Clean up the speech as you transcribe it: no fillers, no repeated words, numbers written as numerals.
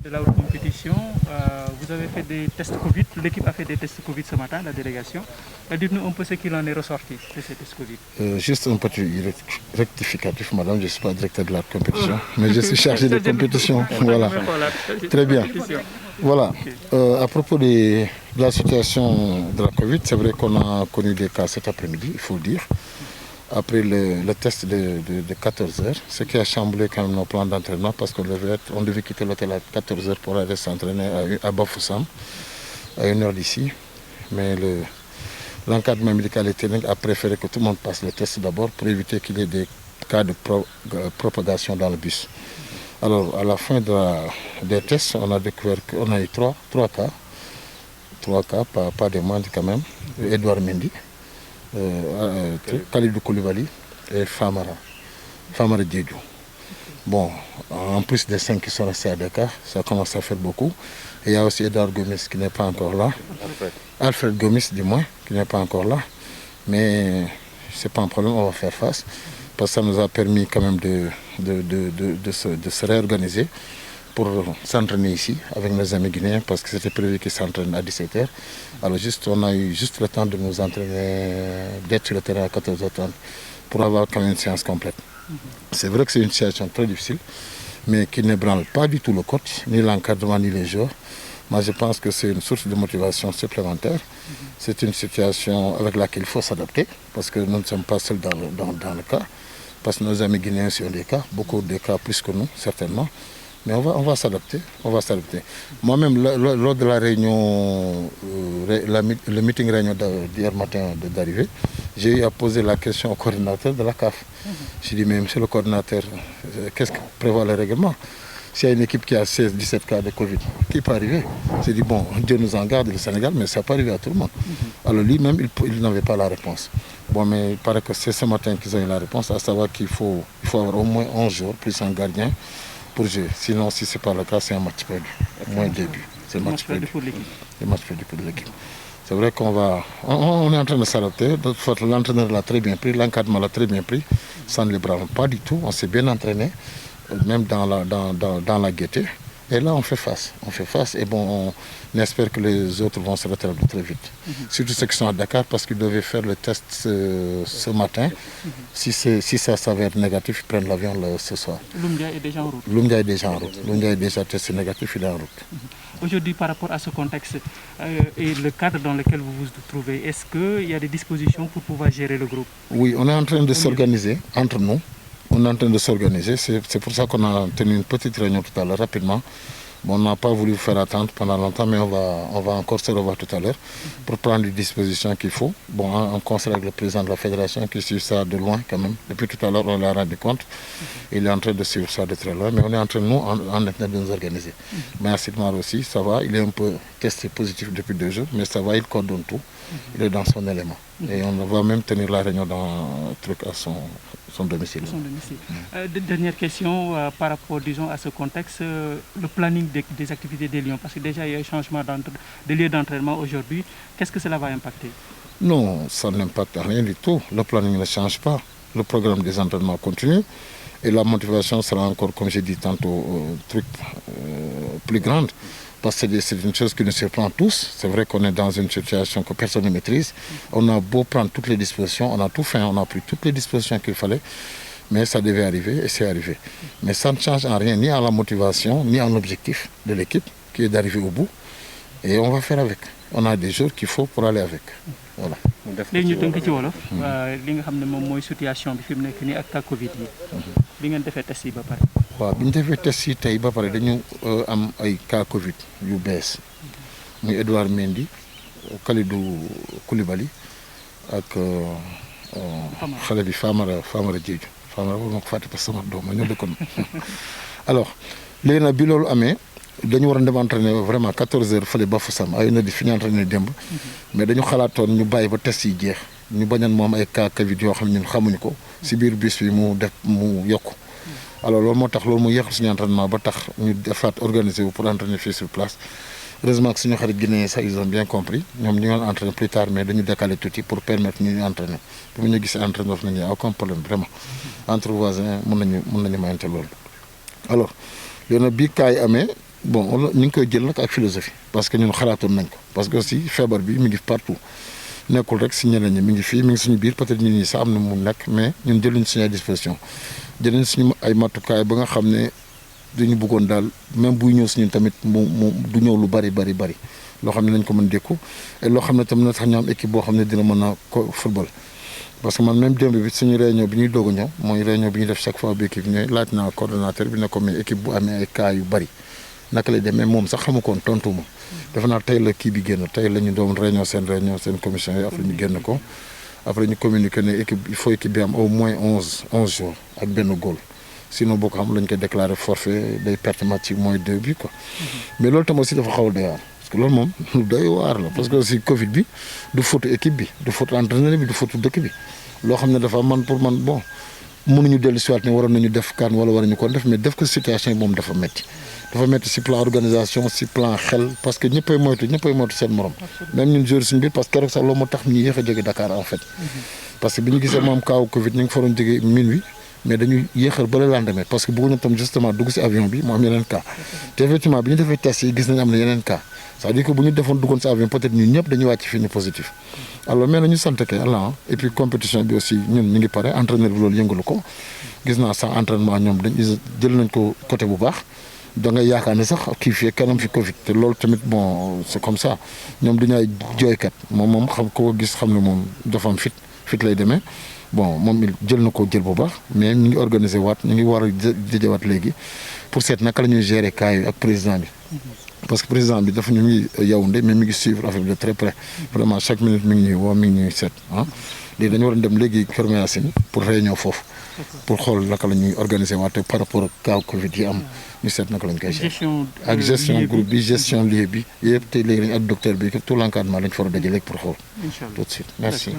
de la haute compétition, vous avez fait des tests Covid. L'équipe a fait des tests Covid ce matin, la délégation. Dites-nous un peu ce qu'il en est ressorti de ces tests Covid. Juste un petit rectificatif, madame, je ne suis pas directeur de la compétition, mais je suis chargé de compétition. Voilà. Très bien. Voilà. À propos de la situation de la Covid, c'est vrai qu'on a connu des cas cet après-midi, il faut le dire. Après le test de 14 heures, ce qui a chamboulé quand même nos plans d'entraînement parce qu'on devait quitter l'hôtel à 14 heures pour aller s'entraîner à Bafoussam, à 1 heure d'ici. Mais l'encadrement médical et technique a préféré que tout le monde passe le test d'abord pour éviter qu'il y ait des cas de propagation dans le bus. Alors, à la fin des tests, on a découvert qu'on a eu trois cas. 3 cas, pas des moindres quand même. Edouard Mendy, Khalidou Koulibaly et Famara Diédhiou. Bon, en plus des 5 qui sont restés à Dakar, ça commence à faire beaucoup. Et il y a aussi Edouard Gomis qui n'est pas encore là. Alfred Gomis, du moins, qui n'est pas encore là. Mais ce n'est pas un problème, on va faire face. Parce que ça nous a permis quand même de se réorganiser pour s'entraîner ici avec nos amis guinéens parce que c'était prévu qu'ils s'entraînent à 17h. Alors on a eu juste le temps de nous entraîner, d'être sur le terrain à 14h30 pour avoir quand même une séance complète. C'est vrai que c'est une situation très difficile, mais qui ne branle pas du tout le coach, ni l'encadrement, ni les joueurs. Moi, je pense que c'est une source de motivation supplémentaire. C'est une situation avec laquelle il faut s'adapter parce que nous ne sommes pas seuls dans le cas. Parce que nos amis guinéens ont des cas, beaucoup de cas plus que nous, certainement. Mais on va s'adapter, Moi-même, lors de la réunion, le meeting réunion d'hier matin d'arrivée, j'ai eu à poser la question au coordinateur de la CAF. J'ai dit, mais monsieur le coordinateur, qu'est-ce que prévoit le règlement? S'il y a une équipe qui a 16-17 cas de Covid, qui peut arriver? J'ai dit, bon, Dieu nous en garde, le Sénégal, mais ça peut arriver à tout le monde. Alors lui-même, il n'avait pas la réponse. Bon, mais il paraît que c'est ce matin qu'ils ont eu la réponse, à savoir qu'il faut avoir au moins 11 jours, plus un gardien, pour jouer. Sinon, si ce n'est pas le cas, c'est un match perdu. Moins de début. C'est un match perdu pour l'équipe. C'est un match perdu pour l'équipe. C'est vrai qu'on on est en train de s'adapter. L'entraîneur l'a très bien pris, l'encadrement l'a très bien pris. Ça ne les brave pas du tout. On s'est bien entraîné, même dans la gaieté. Et là, on fait face. Et bon, on espère que les autres vont se rétablir très vite. Surtout ceux qui sont à Dakar, parce qu'ils devaient faire le test ce matin. Si ça s'avère négatif, ils prennent l'avion ce soir. Lumdia est déjà en route. Lumdia est déjà testé négatif, il est en route. Aujourd'hui, par rapport à ce contexte et le cadre dans lequel vous vous trouvez, est-ce qu'il y a des dispositions pour pouvoir gérer le groupe? Oui, on est en train de s'organiser entre nous. On est en train de s'organiser, c'est pour ça qu'on a tenu une petite réunion tout à l'heure, rapidement. Bon, on n'a pas voulu vous faire attendre pendant longtemps, mais on va encore se revoir tout à l'heure pour prendre les dispositions qu'il faut. Bon, en concert avec le président de la fédération qui suit ça de loin quand même. Depuis tout à l'heure, on l'a rendu compte. Il est en train de suivre ça de très loin, mais on est en train, nous, en train de nous organiser. Mais Sidmar aussi, ça va, il est un peu testé positif depuis 2 jours, mais ça va, il coordonne tout. Il est dans son élément. Et on va même tenir la réunion à son domicile. Dernière question par rapport, disons, à ce contexte, le planning des activités des Lions, parce que déjà il y a eu un changement de lieu d'entraînement aujourd'hui. Qu'est-ce que cela va impacter? Non, ça n'impacte rien du tout. Le planning ne change pas. Le programme des entraînements continue. Et la motivation sera encore, comme j'ai dit tantôt, plus grande. Parce que c'est une chose qui nous surprend tous. C'est vrai qu'on est dans une situation que personne ne maîtrise. On a beau prendre toutes les dispositions, on a tout fait, on a pris toutes les dispositions qu'il fallait. Mais ça devait arriver et c'est arrivé. Mais ça ne change en rien, ni à la motivation, ni à l'objectif de l'équipe, qui est d'arriver au bout. Et on va faire avec. On a des jours qu'il faut pour aller avec. Voilà. léegi ñu tënk ci wolof li nga xam ne moom mooy situation bi fi mu nekk nii ak cas Covid yi bi ngeen defee test yi ba pare. waaw bi ñu defee test yi tey ba pare dañu am ay cas Covid yu bees muy Edouard Mendy Khalidou Koulibaly ak xale bi Famara Diédhiou Famara boobu ma ko fàtte parce que sama doom ma ñoo dëkkoon alors léegi nag bi loolu amee dañu war a dem entraîner vraiment 14 heures fële Bafoussam ay na di fi ñu entraîner démb mais dañu xalaatoon ñu bàyyi ba test yi jeex ñu bañan moom ay cas Covid yoo xam ne ñun xamuñu ko si biir bus bi mu yokku alors loolu moo tax loolu mu yéexal suñu entraînement ba tax ñu defaat organiser wu pour entraîner fii sur place heureusement que suñu xarit Guinéen sax ils ont bien compris ñoom ñu ngi entraîner plus tard mais dañu décaler tuuti pour permettre ñu entraîner bu ñu gisee entraîneur nañu aucun problème vraiment entre voisins mën nañu mayante loolu alors léegi nag bii cas yi amee bon ñu ngi koy jël nag ak philosophie parce que ñun xalaatoon nañ ko parce que aussi feebar bi mi ngi partout nekkul rek si ñeneen ñi mi ngi fii mi ngi suñu biir peut-être ñun ñi sax am na mu nekk mais ñun jëluñ suñu ay disposition jëluñ suñu ay matukaay ba nga xam ne duñu bëggoon daal même buy ñëw suñu tamit mu du ñëw lu bari loo xam ne nañ ko mën dékku et loo xam ne tamit na tax ñu am équipe boo xam ne dina mën a ko football parce que man même démb bi suñu réunion bi ñuy doog a ñëw mooy réunion bi ñuy def chaque fois bi équipe ñooy laaj naa coordonnateur bi ne ko mais équipe bu amee ay cas yu bari naka lay demee moom sax xamu koon tontu ma defe naa tey la kii bi génn tey la ñu doon réunion seen commission yi après ñu génn ko après ñu communiqué ne équipe il faut équipe bi am au moins 11 jours ak benn góol sinon boo ko xam lañ koy déclaré forfait day perte match yi mooy 2 bi quoi mais loolu tam aussi dafa xaw a doy waar parce que loolu moom lu doy waar la parce que aussi Covid bi du faute équipe bi du faute entraîneur bi du faute dëkk bi loo xam ne dafa man pour man bon mënuñu dellu si waat ne waroon nañu def kan wala waruñu ko def mais def ko situation moom dafa metti si plan organisation si plan xel parce que ñëppay moytu seen morom même ñun joueurs suñu biir parce que keroog sax loolu moo tax ñu yéex a jóge Dakar en fait parce que bi ñu gisee moom kaaw Covid ñu ngi fa doon jóge minuit mais dañuy yéexal ba le lendemain parce que bëgguñu tam justement dugg si avion bi mu am yeneen cas te effectivement bi ñu defee test yi gis nañu am na yeneen cas c'est-à-dire que bu ñu defoon duggoon si avion peut-être ñun ñëpp dañuy wàcc fii ñu positif alors mais nañu sant kay Allah et puis compétition bi aussi ñun ñu ngi pare entraîneur bi loolu yëngalu ko gis naa sax entraînement ñoom dañ jël nañ ko côté bu baax da ngay yaakaar ne sax kii fii kanam fi Covid te loolu tamit bon c'est comme ça ñoom duñu ay jooykat moom xam ko gis xam ne moom dafa am fit lay demee bon moom il jël na ko jël bu baax mais ñu ngi organiser waat ñu ngi war a jëjewaat léegi pour seet naka la ñuy gérer cas yi ak président bi parce que président bi dafa ñu ngi Yaoundé mais mi ngi suivre affaire bi de très près vraiment chaque minute mi ngi ñuy woo mi ngi ñuy seet léegi dañu war a dem léegi Kër Mayacine pour réunion foofu pour xool naka la ñuy organiser waate par rapport ak cas Covid yi am ñu seet naka lañ koy gérer ak gestion groupe bi gestion lieu bi yëpp te léegi dañ ak docteur bi tout l'encadrement lañ fa war a daje léegi pour xool tout de suite merci.